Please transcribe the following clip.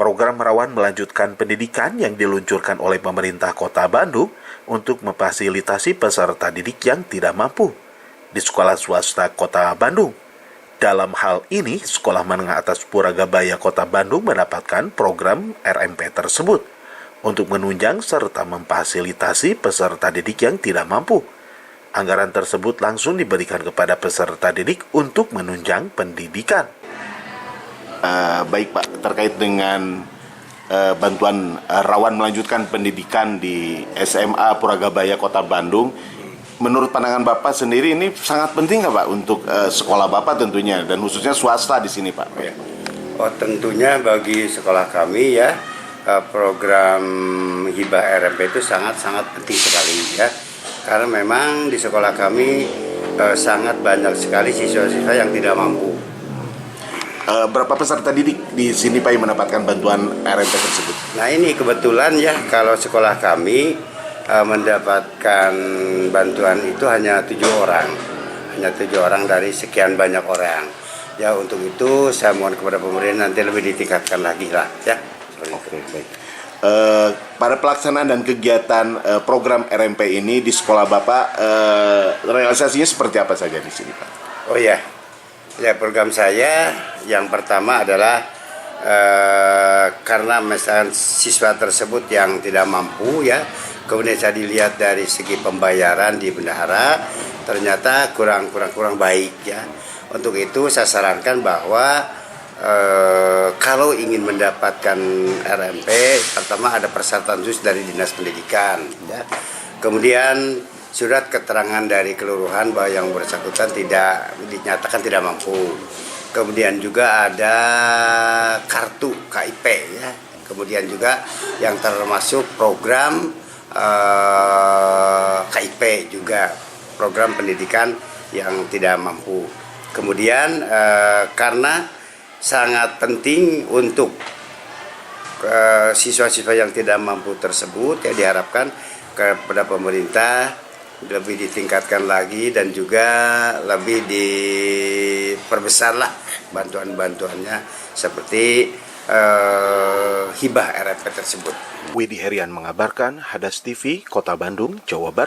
Program Rawan Melanjutkan Pendidikan yang diluncurkan oleh pemerintah Kota Bandung untuk memfasilitasi peserta didik yang tidak mampu di sekolah swasta Kota Bandung. Dalam hal ini, Sekolah Menengah Atas Puragabaya Kota Bandung mendapatkan program RMP tersebut untuk menunjang serta memfasilitasi peserta didik yang tidak mampu. Anggaran tersebut langsung diberikan kepada peserta didik untuk menunjang pendidikan. Baik Pak, terkait dengan bantuan rawan melanjutkan pendidikan di SMA Puragabaya Kota Bandung, menurut pandangan Bapak sendiri ini sangat penting nggak Pak untuk sekolah Bapak tentunya dan khususnya swasta di sini Pak? Oh tentunya bagi sekolah kami ya program hibah RMP itu sangat penting sekali ya, karena memang di sekolah kami sangat banyak sekali siswa-siswa yang tidak mampu. Berapa peserta didik di sini Pak yang mendapatkan bantuan RMP tersebut? Nah ini kebetulan ya, kalau sekolah kami mendapatkan bantuan itu hanya 7 orang dari sekian banyak orang ya. Untuk itu saya mohon kepada pemerintah nanti lebih ditingkatkan lagi lah ya. Oke, baik. Pada pelaksanaan dan kegiatan program RMP ini di sekolah Bapak, realisasinya seperti apa saja di sini Pak? Oh ya, program saya yang pertama adalah karena misalnya siswa tersebut yang tidak mampu ya, kemudian saya dilihat dari segi pembayaran di bendahara ternyata kurang baik ya. Untuk itu saya sarankan bahwa kalau ingin mendapatkan RMP, pertama ada persyaratan khusus dari Dinas Pendidikan ya. Kemudian surat keterangan dari kelurahan bahwa yang bersangkutan tidak dinyatakan tidak mampu. Kemudian juga ada kartu KIP ya. Kemudian juga yang termasuk program KIP juga, program pendidikan yang tidak mampu. Kemudian karena sangat penting untuk siswa-siswa yang tidak mampu tersebut ya, diharapkan kepada pemerintah lebih ditingkatkan lagi dan juga lebih diperbesarlah bantuan-bantuannya seperti hibah RMP tersebut. Widi Herian mengabarkan, Hadas TV, Kota Bandung, Jawa Barat.